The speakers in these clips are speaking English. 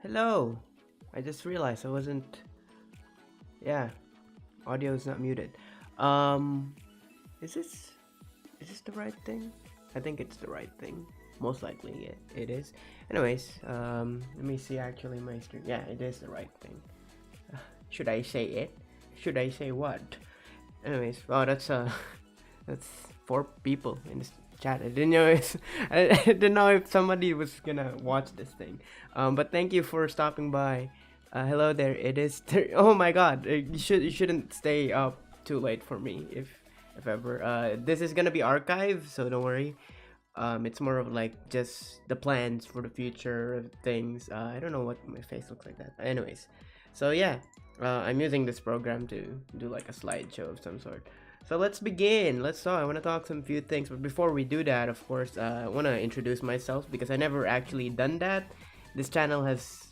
Hello. I just realized I wasn't. Yeah, audio is not muted. Um, is this is this the right thing? I think it's the right thing. Most likely, it is. Anyways, let me see actually my stream. Yeah, it is the right thing. Should I say it? Should I say what? Anyways, wow, that's four people in this chat. I didn't know I didn't know if somebody was gonna watch this thing. But thank you for stopping by. Hello there. It is. Oh my God. You shouldn't stay up too late for me if ever. This is gonna be archived, so don't worry. It's more of like just the plans for the future of things. I don't know what my face looks like that. Anyways, so yeah, I'm using this program to do like a slideshow of some sort. So let's begin. Let's talk. I want to talk some few things, but before we do that, of course, I want to introduce myself because I never actually done that. This channel has.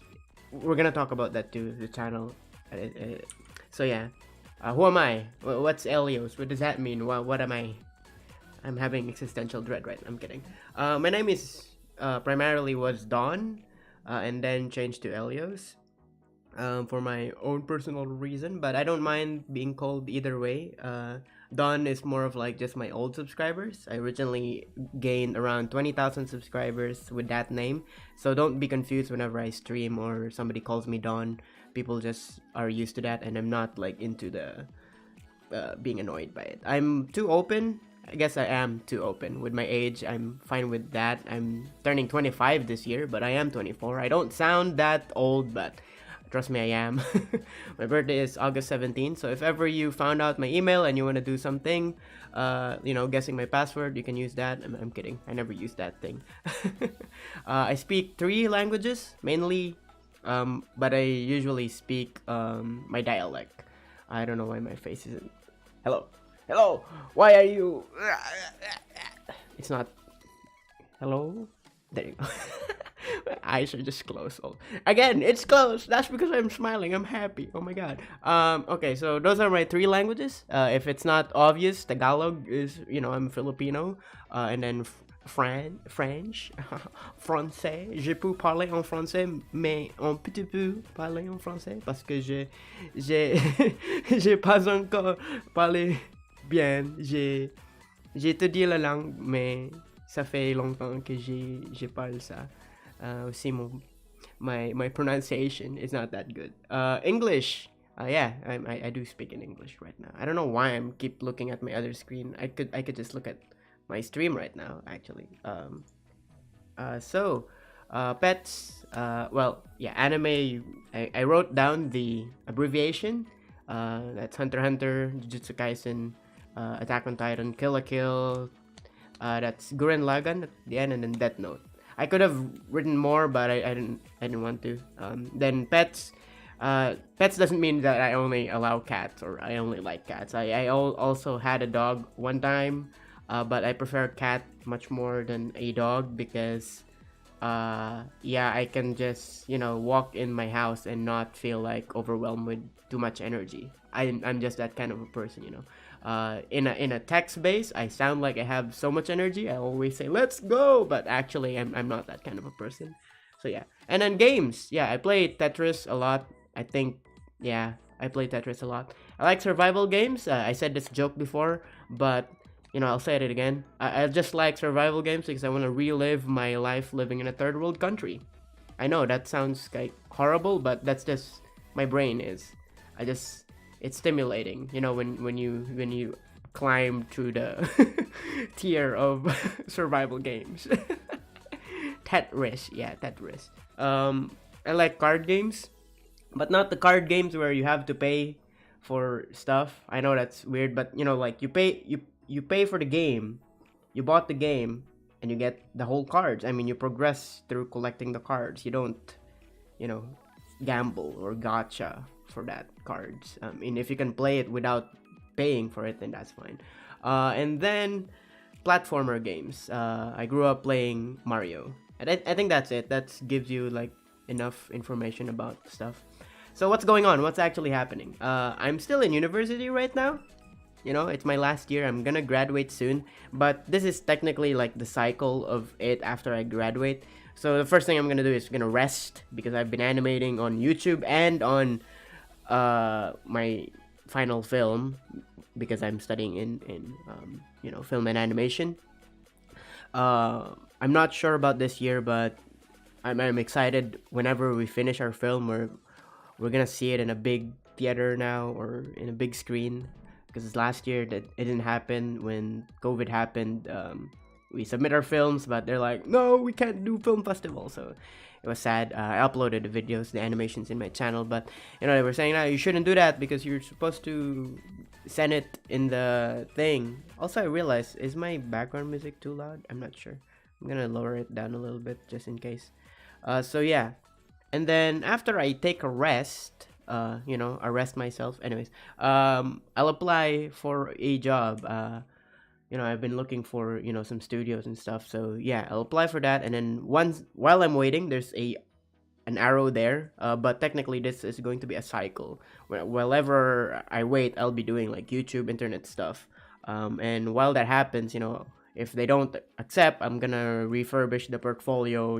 We're gonna talk about that too. The channel. So yeah, who am I? What's Elios? What does that mean? What am I? I'm having existential dread right now. I'm kidding. My name is primarily was Don, and then changed to Elios. For my own personal reason, but I don't mind being called either way. Don is more of like just my old subscribers. I originally gained around 20,000 subscribers with that name, so don't be confused whenever I stream or somebody calls me Don. People just are used to that, and I'm not like into the being annoyed by it. I'm too open. I guess I am too open with my age. I'm fine with that. I'm turning 25 this year, but I am 24. I don't sound that old, but trust me, I am. My birthday is August 17th, so if ever you found out my email and you want to do something, guessing my password, you can use that. I'm kidding. I never use that thing. I speak 3 languages, mainly, but I usually speak my dialect. I don't know why my face isn't... Hello. Hello. Why are you... It's not... Hello? There you go. My eyes are just closed. Oh. Again, it's closed. That's because I'm smiling. I'm happy. Oh my God. Okay, so those are my 3 languages. If it's not obvious, Tagalog is, I'm Filipino. And then French, français. Je peux parler en français, mais un petit peu parler en français parce que j'ai pas encore parlé bien. J'ai étudié la langue, mais ça fait longtemps que j'ai parlé ça. See, my pronunciation is not that good. English. Yeah, I do speak in English right now. I don't know why I'm keep looking at my other screen. I could just look at my stream right now actually. Pets. Well, yeah, anime. I wrote down the abbreviation. That's Hunter x Hunter, Jujutsu Kaisen, Attack on Titan, Kill la Kill. That's Gurren Lagann at the end, and then Death Note. I could have written more, but I didn't want to. Then pets. Pets doesn't mean that I only allow cats or I only like cats. I also had a dog one time, but I prefer a cat much more than a dog because, yeah, I can just walk in my house and not feel like overwhelmed with too much energy. I'm just that kind of a person. In a text base, I sound like I have so much energy. I always say let's go, but actually I'm not that kind of a person. So yeah. And then games, yeah, I play Tetris a lot. I think, yeah, I play Tetris a lot. I like survival games. I said this joke before, but I'll say it again. I just like survival games because I want to relive my life living in a third world country. I know that sounds like horrible, but that's just my brain is. It's stimulating, when you climb through the tier of survival games. Tetris, yeah, Tetris. I like card games, but not the card games where you have to pay for stuff. I know that's weird, but like you pay for the game, you bought the game, and you get the whole cards. I mean, you progress through collecting the cards. You don't, gamble or gotcha for that cards. I mean, if you can play it without paying for it, then that's fine. And then platformer games. I grew up playing Mario, and I think that's it. That gives you like enough information about stuff. So what's going on? What's actually happening? I'm still in university right now. It's my last year. I'm gonna graduate soon, but this is technically like the cycle of it after I graduate. So the first thing I'm gonna do is gonna rest because I've been animating on YouTube and on my final film because I'm studying in film and animation. I'm not sure about this year, but I'm excited whenever we finish our film. We're gonna see it in a big theater now or in a big screen because last year that it didn't happen when COVID happened. We submit our films, but they're like, no, we can't do film festival. So it was sad. I uploaded the videos, the animations in my channel, but they were saying, no, you shouldn't do that because you're supposed to send it in the thing. Also, I realized, is my background music too loud? I'm not sure. I'm gonna lower it down a little bit just in case. So yeah, and then after I take a rest, I rest myself. Anyways, I'll apply for a job. I've been looking for some studios and stuff. So yeah, I'll apply for that, and then once while I'm waiting, there's an arrow there. But technically, this is going to be a cycle. Whenever I wait, I'll be doing like YouTube, internet stuff. And while that happens, if they don't accept, I'm gonna refurbish the portfolio,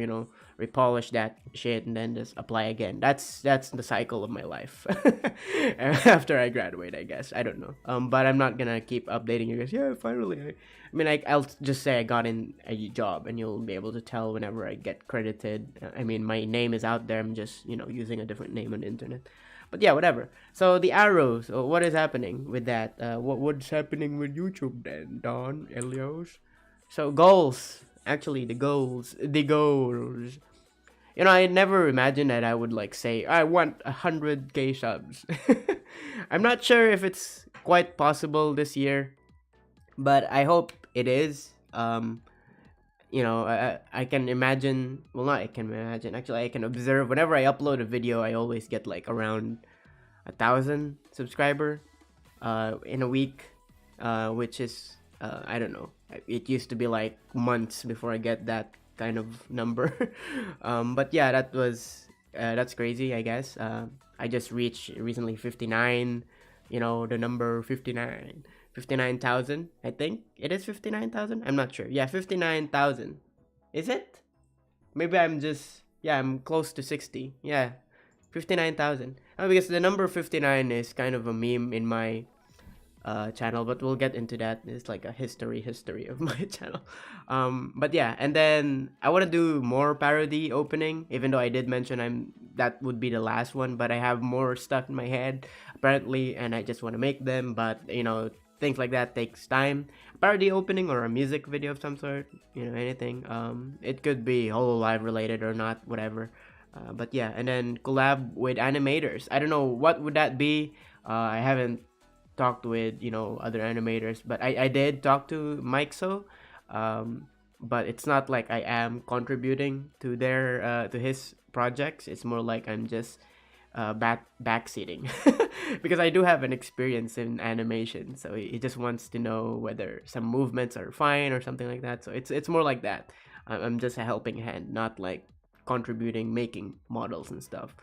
repolish that shit, and then just apply again. That's the cycle of my life. After I graduate, I guess. I don't know. But I'm not gonna keep updating you guys. Yeah, finally. I mean, I'll just say I got in a job, and you'll be able to tell whenever I get credited. I mean, my name is out there. I'm just using a different name on the internet. But yeah, whatever. So the arrows. So what is happening with that? What's happening with YouTube then, Don Elios? So goals. Actually, the goals. The goals. I never imagined that I would like say I want 100K subs. I'm not sure if it's quite possible this year, but I hope it is. I can imagine. Well, not I can imagine. Actually, I can observe. Whenever I upload a video, I always get like around 1,000 subscriber, in a week, which is I don't know. It used to be like months before I get that kind of number. But yeah, that's crazy. I guess. I just reached recently 59. The number 59. 59,000, I think it is 59,000. I'm not sure. Yeah, 59,000. Is it? Maybe I'm close to 60. Yeah, 59,000. Because the number 59 is kind of a meme in my channel, but we'll get into that. It's like a history of my channel. But yeah, and then I want to do more parody opening, even though I did mention that would be the last one, but I have more stuff in my head apparently, and I just want to make them. But things like that takes time. Parody opening or a music video of some sort, anything. It could be Hololive related or not, whatever. But yeah, and then collab with animators. I don't know what would that be. I haven't talked with other animators, but I did talk to Mike but it's not like I am contributing to his projects. It's more like I'm just backseating because I do have an experience in animation, so he just wants to know whether some movements are fine or something like that. So it's more like that. I'm just a helping hand, not like contributing, making models and stuff.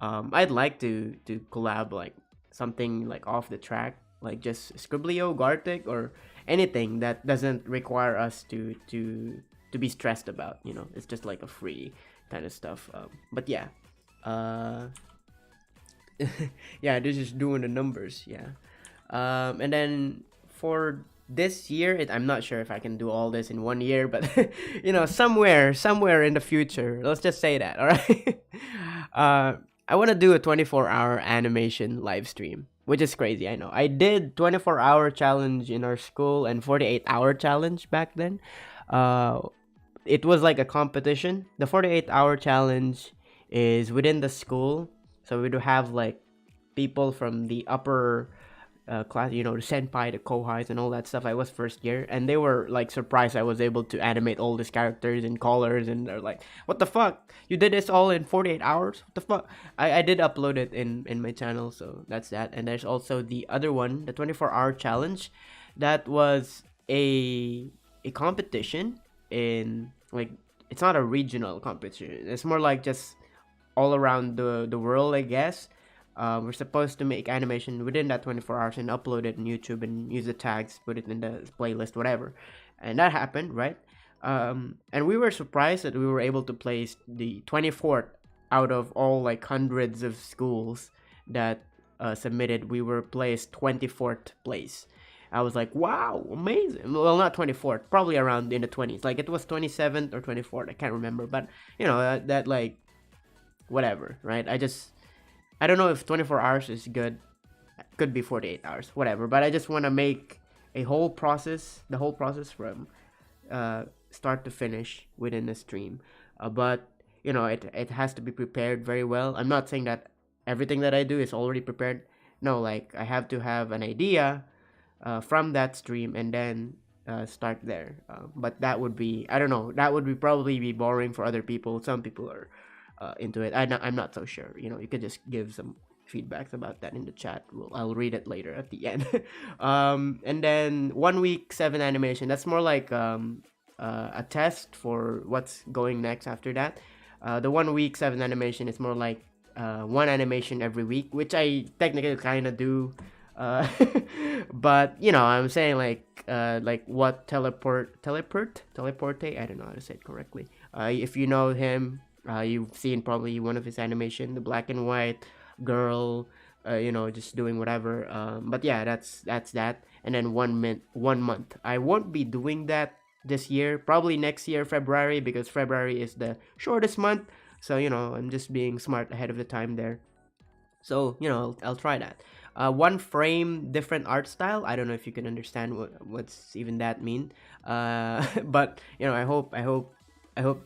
I'd like to collab like something like off the track, like just Scribblio, Gartic, or anything that doesn't require us to be stressed about. It's just like a free kind of stuff. But yeah, yeah, this is doing the numbers. Yeah, and then for this year, I'm not sure if I can do all this in 1 year, but somewhere in the future, let's just say that. All right. I want to do a 24-hour animation live stream, which is crazy. I know. I did 24-hour challenge in our school and 48-hour challenge back then. It was like a competition. The 48-hour challenge is within the school, so we do have like people from the upper class, the senpai, the kohais, and all that stuff. I was first year, and they were like surprised I was able to animate all these characters and colors, and they're like, "What the fuck? You did this all in 48 hours? What the fuck?" I did upload it in my channel, so that's that. And there's also the other one, the 24-hour challenge, that was a competition in like, it's not a regional competition. It's more like just all around the world, I guess. we're supposed to make animation within that 24 hours and upload it on YouTube and use the tags, put it in the playlist, whatever. And that happened, right? And we were surprised that we were able to place the 24th out of all like hundreds of schools that submitted. We were placed 24th place. I was like, wow, amazing. Well, not 24th, probably around in the 20s. Like it was 27th or 24th, I can't remember. But you know that like whatever, right? I don't know if 24 hours is good. Could be 48 hours, whatever. But I just want to make the whole process from start to finish within a stream. But you know, it has to be prepared very well. I'm not saying that everything that I do is already prepared. No, like I have to have an idea from that stream and then start there. But that would be, I don't know, that would be probably be boring for other people. Some people are into it. I'm not so sure. You know, you could just give some feedbacks about that in the chat. I'll read it later at the end. And then 1 week 7 animation. That's more like a test for what's going next after that. The 1 week 7 animation is more like one animation every week, which I technically kind of do. But you know, I'm saying like what teleporte. I don't know how to say it correctly. If you know him, you've seen probably one of his animation, the black and white girl, you know, just doing whatever. But yeah, that's that. And then 1 month. I won't be doing that this year. Probably next year, February, because February is the shortest month. So you know, I'm just being smart ahead of the time there. So you know, I'll try that. One frame, different art style. I don't know if you can understand what's even that mean. But you know, I hope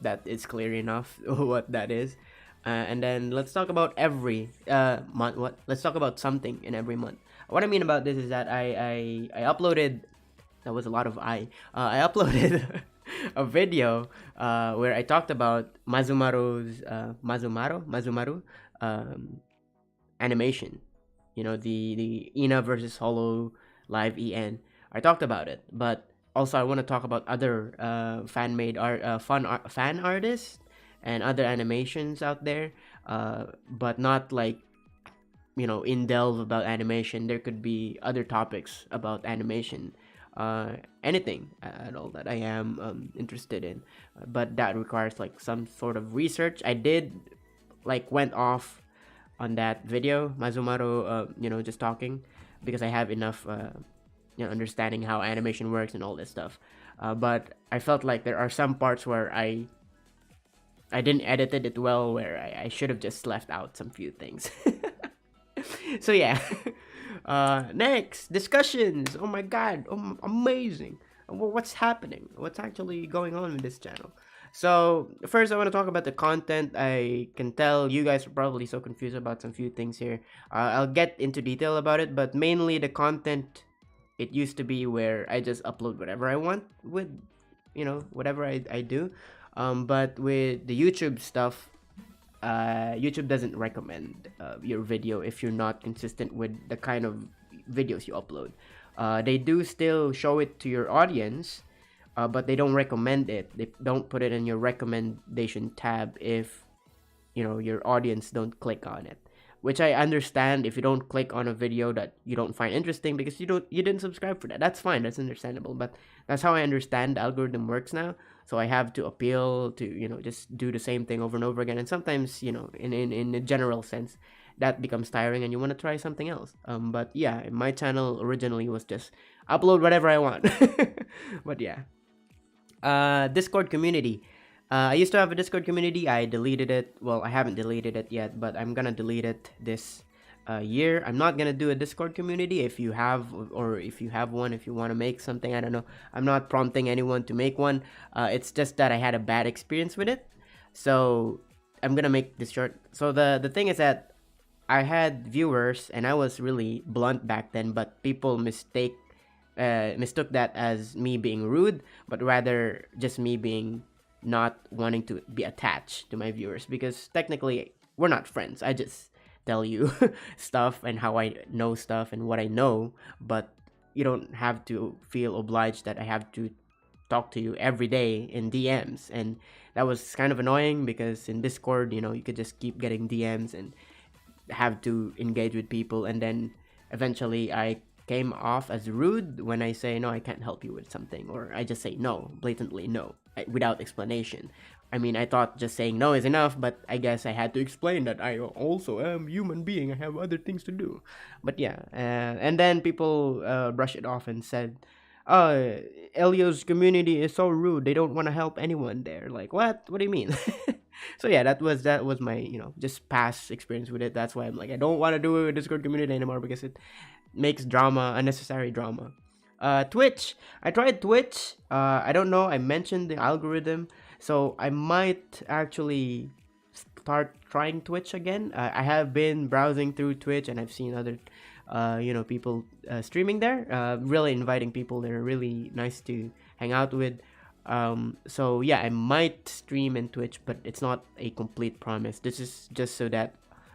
that is clear enough what that is. And then let's talk about every month. Let's talk about something in every month. What I mean about this is that I uploaded. That was a lot of I uploaded a video where I talked about Mazumaru animation. You know, the Ina versus Hollow live EN. I talked about it, but also I want to talk about other fan made art, fan artists and other animations out there, but not like, you know, in delve about animation. There could be other topics about animation, anything at all that I am interested in, but that requires like some sort of research. I did like went off on that video, Mazumaru, you know, just talking, because I have enough you know, understanding how animation works and all this stuff. But I felt like there are some parts where I didn't edit it well, where I should have just left out some few things. So yeah. Next, discussions. Oh my god, amazing. What's happening? What's actually going on with this channel? So first, I want to talk about the content. I can tell you guys are probably so confused about some few things here. I'll get into detail about it, but mainly the content. It used to be where I just upload whatever I want with, you know, whatever I do. But with the YouTube stuff, YouTube doesn't recommend your video if you're not consistent with the kind of videos you upload. They do still show it to your audience, but they don't recommend it. They don't put it in your recommendation tab if, you know, your audience don't click on it. Which I understand. If you don't click on a video that you don't find interesting because you didn't subscribe for that, that's fine, that's understandable. But that's how I understand the algorithm works now. So I have to appeal to, you know, just do the same thing over and over again. And sometimes, you know, in a general sense, that becomes tiring and you want to try something else. But yeah, my channel originally was just upload whatever I want. But yeah. Discord community. I used to have a Discord community. I deleted it. Well, I haven't deleted it yet, but I'm gonna delete it this year. I'm not gonna do a Discord community. If you have, or if you have one, if you want to make something, I don't know. I'm not prompting anyone to make one. It's just that I had a bad experience with it, so I'm gonna make this short. So the thing is that I had viewers, and I was really blunt back then, but people mistook that as me being rude, but rather just me being not wanting to be attached to my viewers, because technically we're not friends. I just tell you stuff and how I know stuff and what I know, but you don't have to feel obliged that I have to talk to you every day in DMs. And that was kind of annoying because in Discord, you know, you could just keep getting DMs and have to engage with people, and then eventually I came off as rude when I say no, I can't help you with something, or I just say no, blatantly no, without explanation. I mean, I thought just saying no is enough, but I guess I had to explain that I also am a human being. I have other things to do. But yeah, and then people brush it off and said, "Oh, Elio's community is so rude. They don't want to help anyone there." Like, what? What do you mean? So yeah, that was my just past experience with it. That's why I'm like, I don't want to do a Discord community anymore because it makes drama, unnecessary drama. Twitch. I tried Twitch. I don't know. I mentioned the algorithm, so I might actually start trying Twitch again. I have been browsing through Twitch and I've seen other, people streaming there. Really inviting people. They're really nice to hang out with. So yeah, I might stream in Twitch, but it's not a complete promise. This is just so that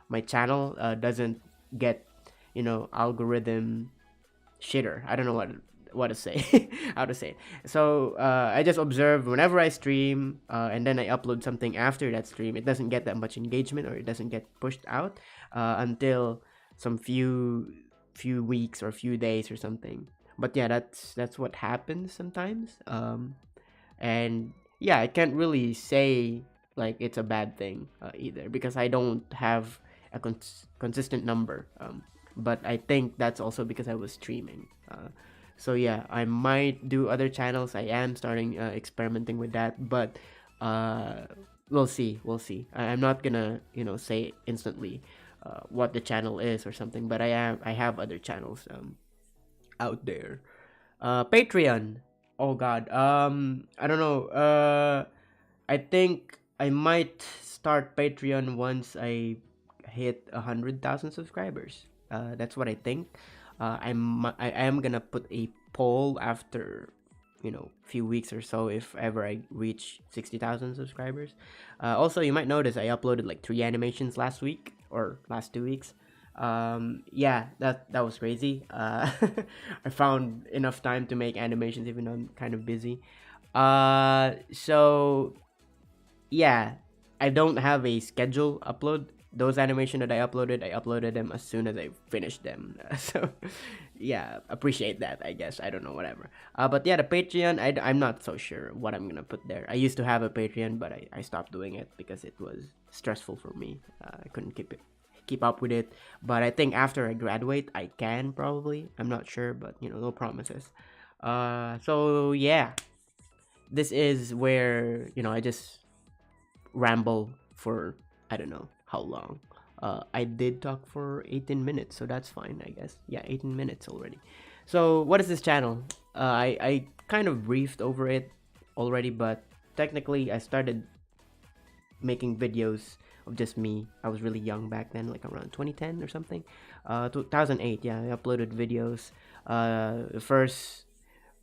my channel doesn't get algorithm shitter. I don't know what to say, how to say it. So I just observe whenever I stream, and then I upload something after that stream. It doesn't get that much engagement, or it doesn't get pushed out until some few weeks or few days or something. But yeah, that's what happens sometimes. And yeah, I can't really say like it's a bad thing either, because I don't have a consistent number. But I think that's also because I was streaming. So yeah, I might do other channels. I am starting experimenting with that, but we'll see. I'm not gonna say instantly what the channel is or something. But I have other channels out there. Patreon. Oh God. I don't know. I think I might start Patreon once I hit 100,000 subscribers. That's what I think. I am gonna put a poll after few weeks or so if ever I reach 60,000 subscribers. Also, you might notice I uploaded like 3 animations last week or last 2 weeks. Yeah, that was crazy. I found enough time to make animations even though I'm kind of busy. So yeah, I don't have a schedule upload. Those animation that I uploaded them as soon as I finished them. So yeah, appreciate that, I guess. I don't know, whatever. But yeah, the Patreon, I'm not so sure what I'm gonna put there. I used to have a Patreon, but I stopped doing it because it was stressful for me. I couldn't keep up with it. But I think after I graduate, I can probably. I'm not sure, but no promises. So yeah, this is where I just ramble for I don't know how long. I did talk for 18 minutes, so that's fine, I guess. Yeah, 18 minutes already. So what is this channel? I kind of briefed over it already, but technically I started making videos of just me. I was really young back then, like around 2010 or something. 2008, yeah, I uploaded videos. The first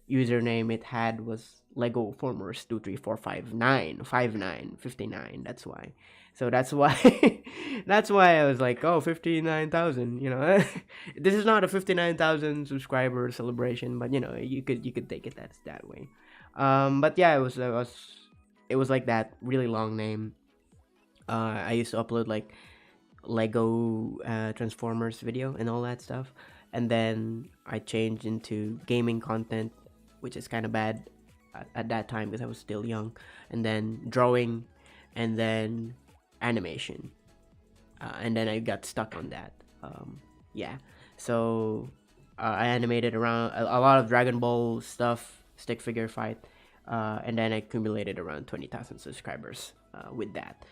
username it had was Lego Formers 234595959. That's why. So that's why that's why I was like, oh, 59,000. This is not a 59,000 subscriber celebration, but you could take it that way. But yeah, it was like that really long name. I used to upload like Lego Transformers video and all that stuff, and then I changed into gaming content, which is kind of bad at that time because I was still young, and then drawing, and then animation, and then I got stuck on that. Yeah, so I animated around a lot of Dragon Ball stuff, stick figure fight, and then I accumulated around 20,000 subscribers with that.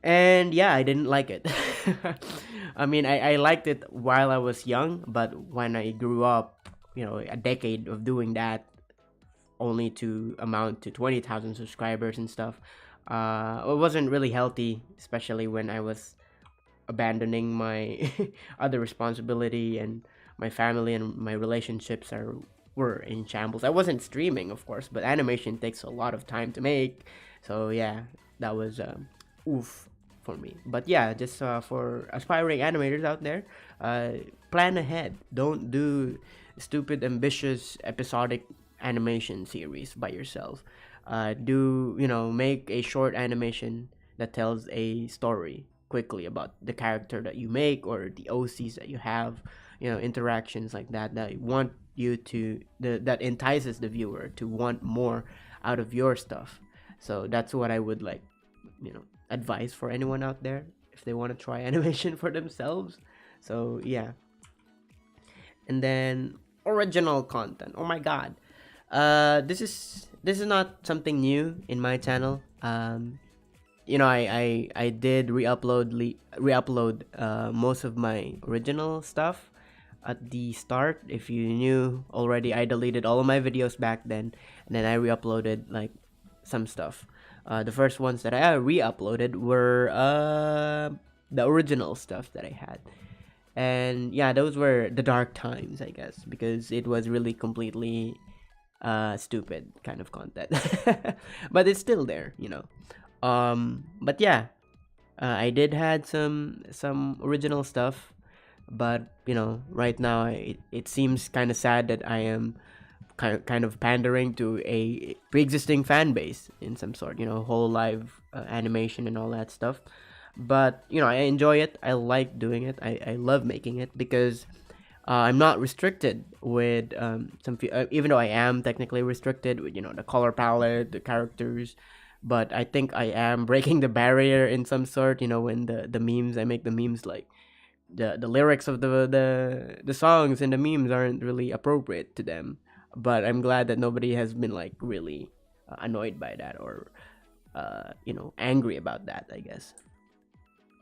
And yeah, I didn't like it. I mean, I liked it while I was young, but when I grew up, a decade of doing that, only to amount to 20,000 subscribers and stuff, it wasn't really healthy, especially when I was abandoning my other responsibility, and my family and my relationships were in shambles. I wasn't streaming, of course, but animation takes a lot of time to make. So yeah, that was oof for me. But yeah, just for aspiring animators out there, plan ahead. Don't do stupid ambitious episodic animation series by yourself. Do make a short animation that tells a story. quickly about the character that you make or the OCs that you have, interactions like that that want you to that entices the viewer to want more out of your stuff. So that's what I would like, advise for anyone out there if they want to try animation for themselves. So yeah. And then original content. Oh my god. This is not something new in my channel. I did re-upload most of my original stuff at the start. If you knew already, I deleted all of my videos back then, and then I re-uploaded like some stuff. The first ones that I re-uploaded were the original stuff that I had. And yeah, those were the dark times, I guess, because it was really completely stupid kind of content. But it's still there, but yeah, I did had some original stuff, but right now it seems kind of sad that I am kind of pandering to a pre-existing fan base in some sort, whole live animation and all that stuff. But I enjoy it. I like doing it. I love making it because I'm not restricted with even though I am technically restricted with the color palette, the characters, but I think I am breaking the barrier in some sort. When the memes, I make the memes like the lyrics of the songs and the memes aren't really appropriate to them. But I'm glad that nobody has been like really annoyed by that or angry about that, I guess.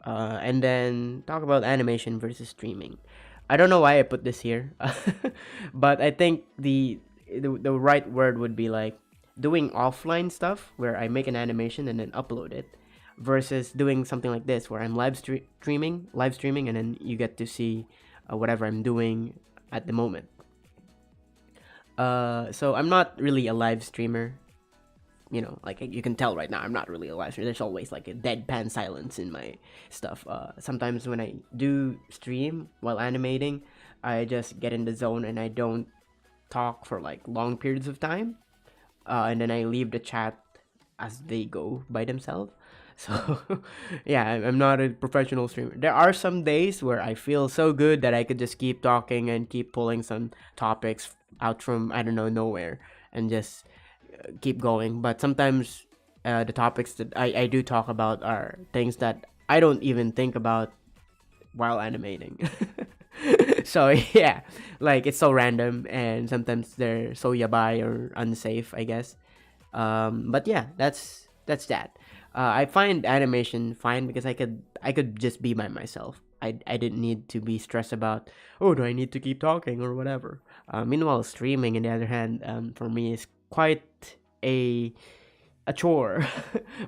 And then talk about animation versus streaming. I don't know why I put this here, but I think the right word would be like doing offline stuff where I make an animation and then upload it, versus doing something like this where I'm streaming, and then you get to see whatever I'm doing at the moment. So I'm not really a live streamer. Like you can tell right now, I'm not really a live streamer. There's always like a deadpan silence in my stuff. Sometimes when I do stream while animating, I just get in the zone and I don't talk for like long periods of time. And then I leave the chat as they go by themselves. So yeah, I'm not a professional streamer. There are some days where I feel so good that I could just keep talking and keep pulling some topics out from, I don't know, nowhere, and just keep going. But sometimes the topics that I do talk about are things that I don't even think about while animating. So yeah, like it's so random, and sometimes they're so yabai or unsafe, I guess. But yeah, that's that. I find animation fine because I could just be by myself. I didn't need to be stressed about, oh, do I need to keep talking or whatever. Meanwhile, streaming, on the other hand, for me is quite a chore.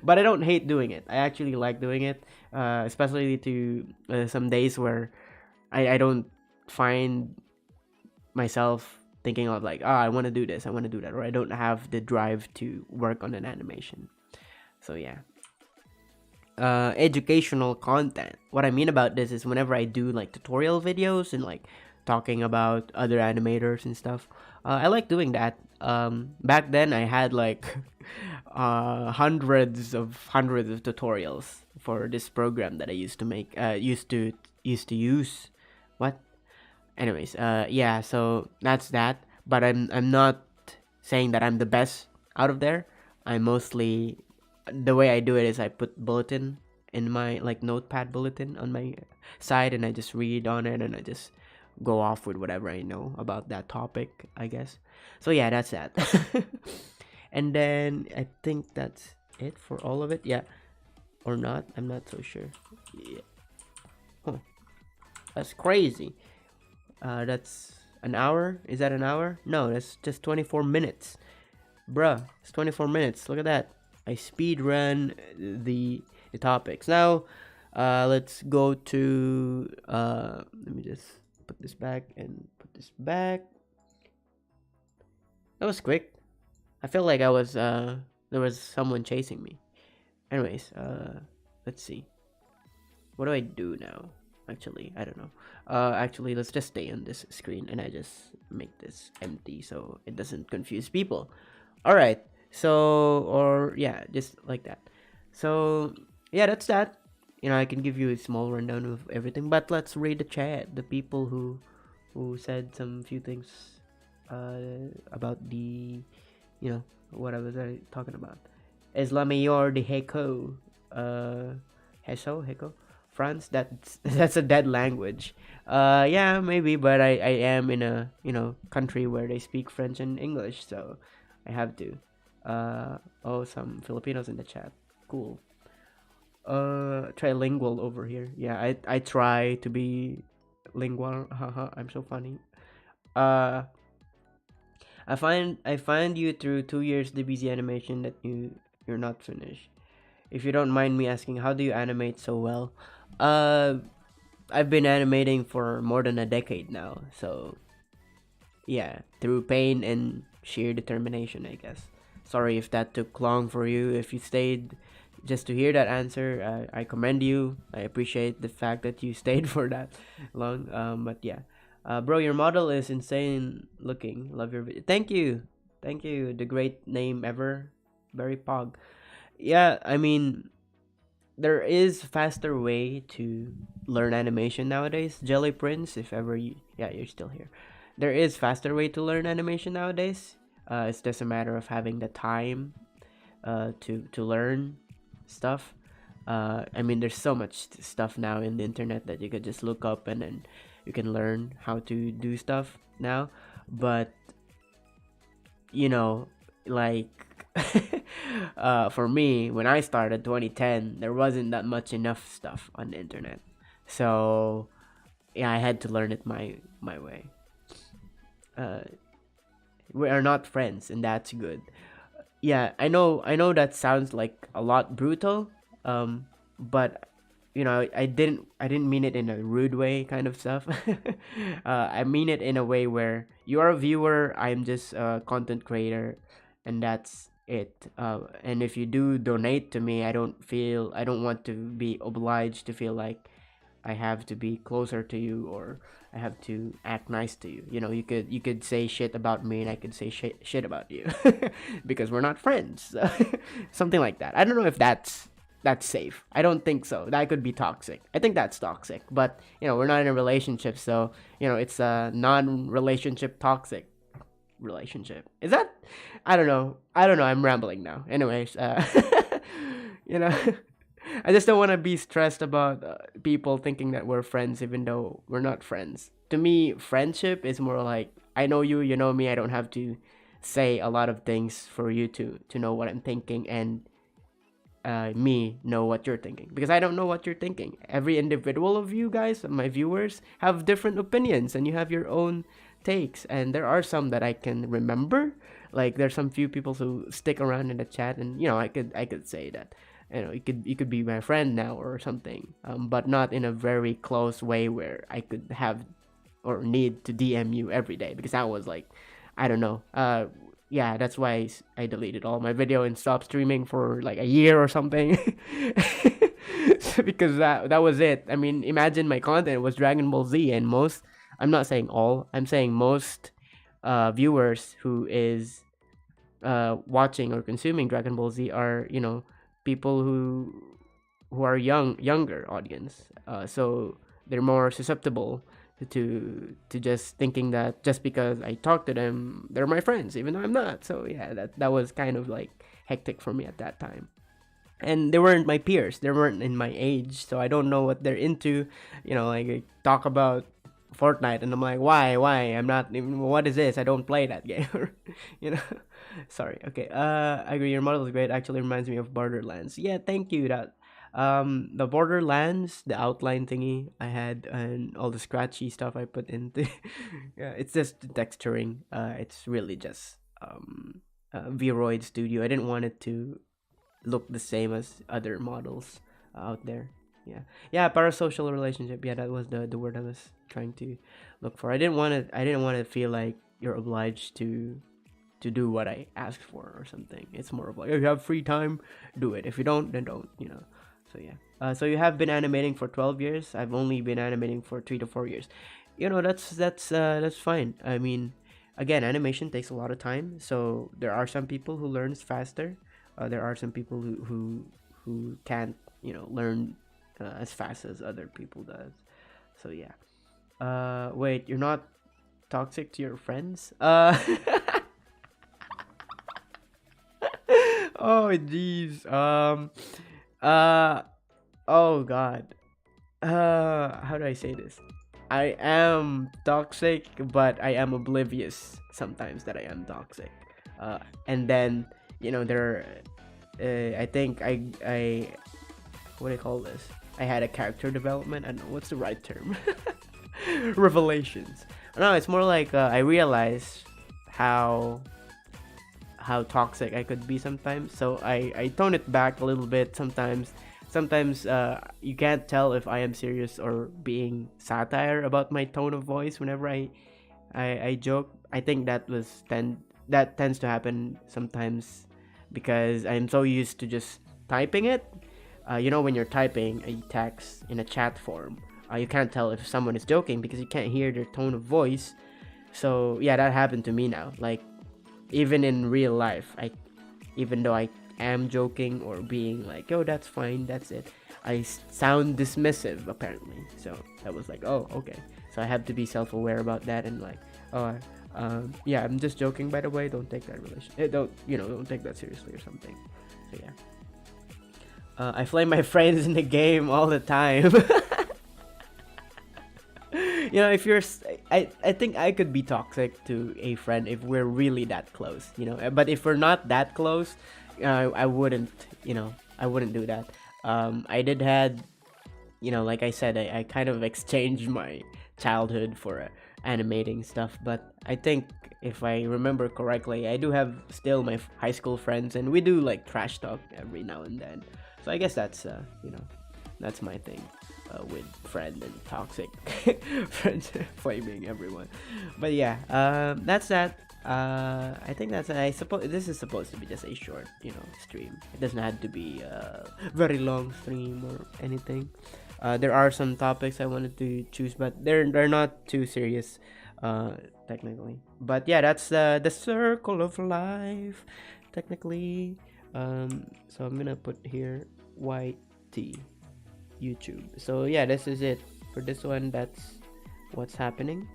But I don't hate doing it. I actually like doing it, especially to some days where I don't find myself thinking of like, oh, I want to do this, I want to do that, or I don't have the drive to work on an animation. So yeah. Educational content. What I mean about this is whenever I do like tutorial videos and like talking about other animators and stuff, I like doing that. Back then I had like hundreds of tutorials for this program that I used to make. Used to use. What? Anyways, yeah. So that's that. But I'm not saying that I'm the best out of there. I'm mostly, the way I do it is I put bulletin in my like notepad bulletin on my side, and I just read on it, and I just go off with whatever I know about that topic, I guess. So yeah, that's that. And then I think that's it for all of it. Yeah, or not? I'm not so sure. Yeah. Oh, that's crazy. That's an hour. Is that an hour? No, that's just 24 minutes. Bruh, it's 24 minutes. Look at that. I speed run the topics. Now, let's go to let me just put this back and put this back. That was quick. I feel like I was there was someone chasing me. Anyways, let's see. What do I do now? Actually, I don't know. Actually, let's just stay on this screen and I just make this empty so it doesn't confuse people. All right. So, or yeah, just like that. So yeah, that's that. I can give you a small rundown of everything, but let's read the chat. The people who said some few things about the, what I was talking about. Es la mayor de Heco, Heco, France. That's that's a dead language. Yeah, maybe, but I am in a country where they speak French and English, so I have to. Oh, some Filipinos in the chat. Cool. Trilingual over here. Yeah, I try to be lingual. Haha, I'm so funny. Uh, I find you through 2 years DBZ animation that you're not finished. If you don't mind me asking, how do you animate so well? Uh, I've been animating for more than a decade now, so yeah, through pain and sheer determination, I guess. Sorry if that took long for you. If you stayed just to hear that answer, I commend you. I appreciate the fact that you stayed for that long. But yeah, bro, your model is insane looking. Love your video. Thank you. The great name ever, very pog. Yeah, I mean, there is faster way to learn animation nowadays. Jelly Prince, if ever yeah, you're still here. There is faster way to learn animation nowadays. It's just a matter of having the time to learn stuff. I mean, there's so much stuff now in the internet that you could just look up and then you can learn how to do stuff now. But you know, like for me, when I started 2010, there wasn't that much enough stuff on the internet. So yeah, I had to learn it my way. Uh, we are not friends, and that's good. Yeah, I know that sounds like a lot brutal, but I didn't mean it in a rude way, kind of stuff. I mean it in a way where you are a viewer, I'm just a content creator, and that's it. And if you do donate to me, I don't want to be obliged to feel like I have to be closer to you, or I have to act nice to you. You could say shit about me and I could say shit about you because we're not friends. Something like that. I don't know if that's safe. I don't think so. That could be toxic. I think that's toxic. But we're not in a relationship, so it's a non-relationship toxic relationship. Is that? I don't know. I don't know. I'm rambling now. Anyways, you know. I just don't want to be stressed about people thinking that we're friends, even though we're not friends. To me, friendship is more like I know you, you know me. I don't have to say a lot of things for you to know what I'm thinking, and me know what you're thinking, because I don't know what you're thinking. Every individual of you guys, my viewers, have different opinions, and you have your own takes. And there are some that I can remember. Like there's some few people who stick around in the chat, and I could say that you could be my friend now or something, but not in a very close way where I could have or need to DM you every day, because that was like, I don't know. Yeah, that's why I deleted all my video and stopped streaming for like a year or something. Because that was it. I mean, imagine my content was Dragon Ball Z, and I'm not saying all, I'm saying most viewers who is watching or consuming Dragon Ball Z are people who are younger audience. So they're more susceptible to just thinking that just because I talk to them, they're my friends, even though I'm not. So yeah, that was kind of like hectic for me at that time. And they weren't my peers. They weren't in my age, so I don't know what they're into. Like I talk about Fortnite, and I'm like, why? I'm not even. What is this? I don't play that game. you know. Sorry. Okay. I agree. Your model is great. Actually, reminds me of Borderlands. Yeah. Thank you. The Borderlands, the outline thingy I had, and all the scratchy stuff I put into. Yeah. It's just the texturing. It's really just Vroid Studio. I didn't want it to look the same as other models out there. Yeah, parasocial relationship. Yeah, that was the word I was trying to look for. I didn't want to feel like you're obliged to do what I asked for or something. It's more of like, if you have free time, do it. If you don't, then don't. So yeah. So you have been animating for 12 years. I've only been animating for 3 to 4 years. That's fine. I mean, again, animation takes a lot of time. So there are some people who learns faster. There are some people who can't learn as fast as other people does. So yeah. Wait, you're not toxic to your friends? Oh jeez. Uh. Oh god. How do I say this? I am toxic, but I am oblivious sometimes that I am toxic. And then there. I think I what do I call this? I had a character development. I don't know what's the right term. Revelations. No, it's more like I realized how toxic I could be sometimes. So I tone it back a little bit sometimes. Sometimes you can't tell if I am serious or being satire about my tone of voice whenever I joke. I think that tends to happen sometimes because I'm so used to just typing it. When you're typing a text in a chat form, you can't tell if someone is joking because you can't hear their tone of voice. So yeah, that happened to me now. Like even in real life, even though I am joking or being like, "Oh, that's fine, that's it," I sound dismissive apparently. So that was like, oh, okay. So I have to be self-aware about that and like, oh, yeah, I'm just joking by the way. Don't take that don't take that seriously or something. So yeah. I flame my friends in the game all the time. If I think I could be toxic to a friend if we're really that close, but if we're not that close, I wouldn't, I wouldn't do that. I did had, like I said, I kind of exchanged my childhood for animating stuff, but I think if I remember correctly, I do have still my high school friends, and we do like trash talk every now and then. So I guess that's that's my thing with friend and toxic friends flaming everyone. But yeah, that's that. I think that's I suppose this is supposed to be just a short stream. It doesn't have to be a very long stream or anything. There are some topics I wanted to choose, but they're not too serious technically. But yeah, that's the circle of life technically. So I'm gonna put here YT YouTube. So yeah, this is it for this one. That's what's happening.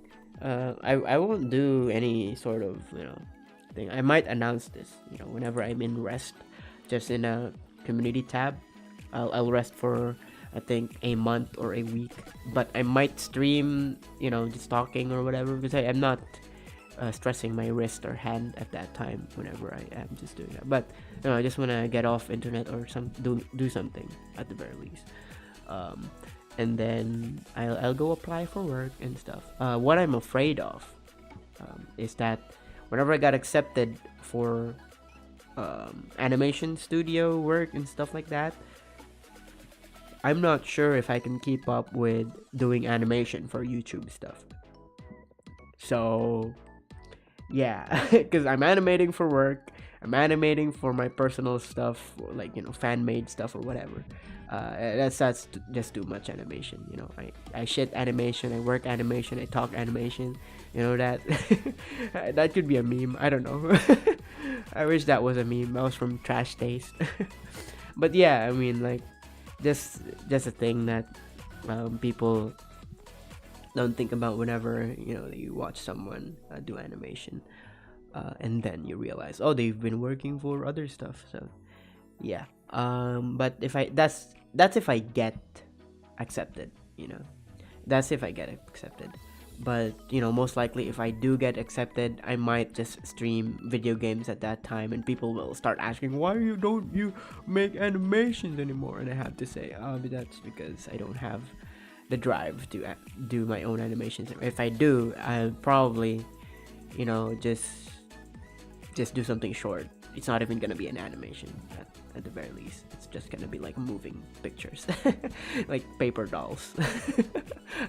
I won't do any sort of thing. I might announce this whenever I'm in rest, just in a community tab. I'll rest for I think a month or a week, but I might stream just talking or whatever because I am not stressing my wrist or hand at that time whenever I am just doing that. But I just want to get off internet or do something at the very least. And then I'll go apply for work and stuff. What I'm afraid of is that whenever I got accepted for animation studio work and stuff like that, I'm not sure if I can keep up with doing animation for YouTube stuff. So yeah, because I'm animating for work, I'm animating for my personal stuff, like fan made stuff or whatever. That's just too much animation. I shit animation, I work animation, I talk animation. That that could be a meme. I don't know. I wish that was a meme. That was from Trash Taste. But yeah, I mean like just a thing that people don't think about whenever you watch someone do animation, and then you realize, oh, they've been working for other stuff. So yeah, but if that's if I get accepted. That's if I get accepted. But most likely if I do get accepted, I might just stream video games at that time, and people will start asking, why don't you make animations anymore? And I have to say, but that's because I don't have the drive to do my own animations. If I do, I'll probably just do something short. It's not even gonna be an animation at the very least. It's just gonna be like moving pictures, like paper dolls.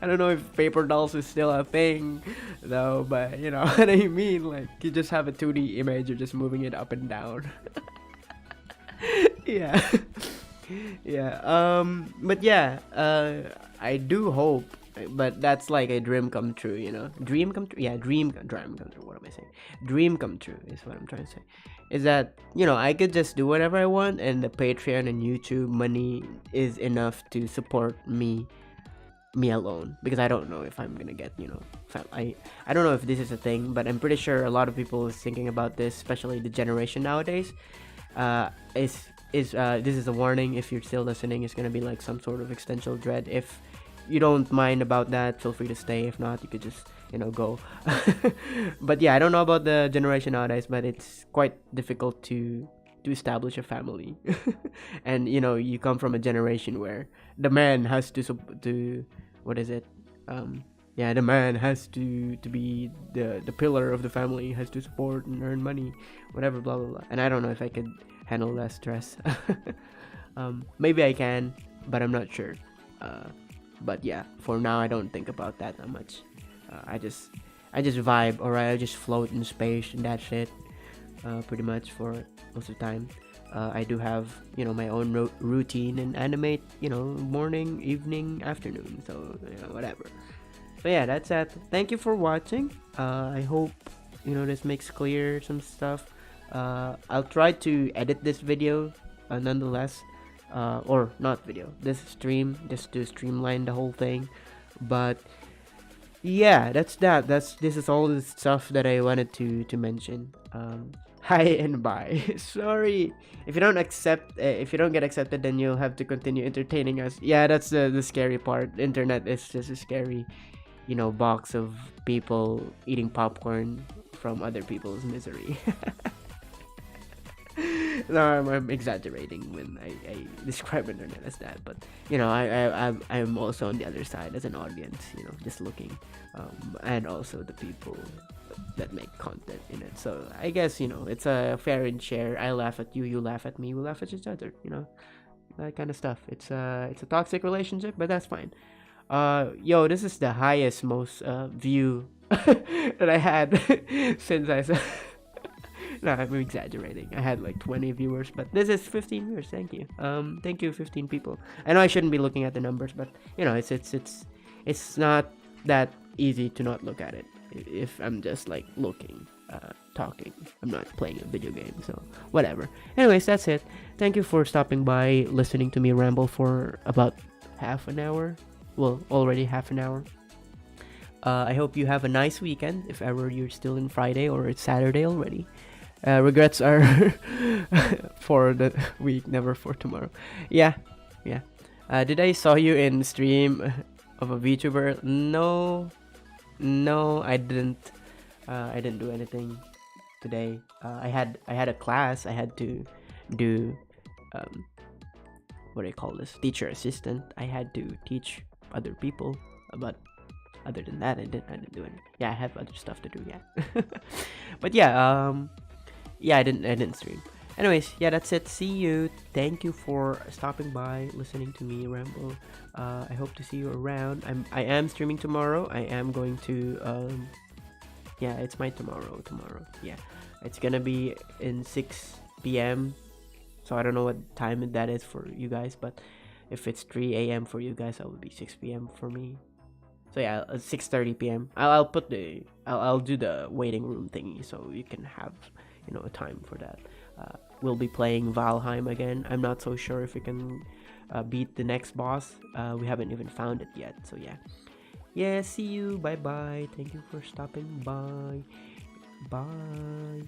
I don't know if paper dolls is still a thing though, but you know what I mean. Like you just have a 2D image, you're just moving it up and down. Yeah. Yeah. But yeah, I do hope but that's like a dream come true, you know. Dream come true. Yeah, dream come true. What am I saying? Dream come true is what I'm trying to say. Is that, you know, I could just do whatever I want, and the Patreon and YouTube money is enough to support me alone, because I don't know if I'm gonna get, you know, I don't know if this is a thing, but I'm pretty sure a lot of people is thinking about this, especially the generation nowadays. This is a warning. If you're still listening, it's gonna be like some sort of existential dread. If you don't mind about that, feel free to stay. If not, you could just, you know, go. But yeah, I don't know about the generation nowadays, but it's quite difficult to establish a family. And you know, you come from a generation where the man has to what is it, yeah, the man has to be the pillar of the family, has to support and earn money, whatever, blah blah blah. And I don't know if I could handle that stress. Maybe I can, but I'm not sure. But yeah, for now I don't think about that much. I just vibe, alright. I just float in space, and that's it. Pretty much for most of the time. I do have, you know, my own routine and animate, you know, morning, evening, afternoon, so, you know, whatever. So yeah, that's it. Thank you for watching. I hope, you know, this makes clear some stuff. I'll try to edit this video nonetheless, or not video, this stream, just to streamline the whole thing. But yeah, this is all the stuff that I wanted to mention. Hi and bye. Sorry if you don't get accepted, then you'll have to continue entertaining us. Yeah, that's the scary part. Internet is just a scary, you know, box of people eating popcorn from other people's misery. No, I'm exaggerating when I describe internet as that, but you know, I'm also on the other side as an audience, you know, just looking, and also the people that make content in it. So I guess, you know, it's a fair and share. I laugh at you, you laugh at me, we laugh at each other, you know, that kind of stuff. It's a toxic relationship, but that's fine. Yo, this is the highest most view that I had since I said. No, I'm exaggerating. I had like 20 viewers, but this is 15 viewers. Thank you. Thank you, 15 people. I know I shouldn't be looking at the numbers, but you know, it's not that easy to not look at it if I'm just like looking, talking. I'm not playing a video game, so whatever. Anyways, that's it. Thank you for stopping by, listening to me ramble for about half an hour. Well, already half an hour. I hope you have a nice weekend, if ever you're still in Friday or it's Saturday already. Regrets are for the week, never for tomorrow. Yeah. Did I saw you in stream of a VTuber? No, I didn't. I didn't do anything today. I had a class. I had to do what do you call this? Teacher assistant. I had to teach other people, but other than that, I didn't do anything. Yeah, I have other stuff to do. Yeah, but yeah, I didn't stream. Anyways, yeah, that's it. See you. Thank you for stopping by, listening to me ramble. I hope to see you around. I am streaming tomorrow. I am going to yeah, it's my tomorrow. Yeah, it's gonna be in 6 p.m. So I don't know what time that is for you guys, but if it's 3 a.m. for you guys, that would be 6 p.m. for me. So yeah, 6:30 p.m. I'll do the waiting room thingy, so you can have, you know, a time for that. We'll be playing Valheim again. I'm not so sure if we can beat the next boss. We haven't even found it yet. So yeah, see you. Bye bye. Thank you for stopping by. Bye.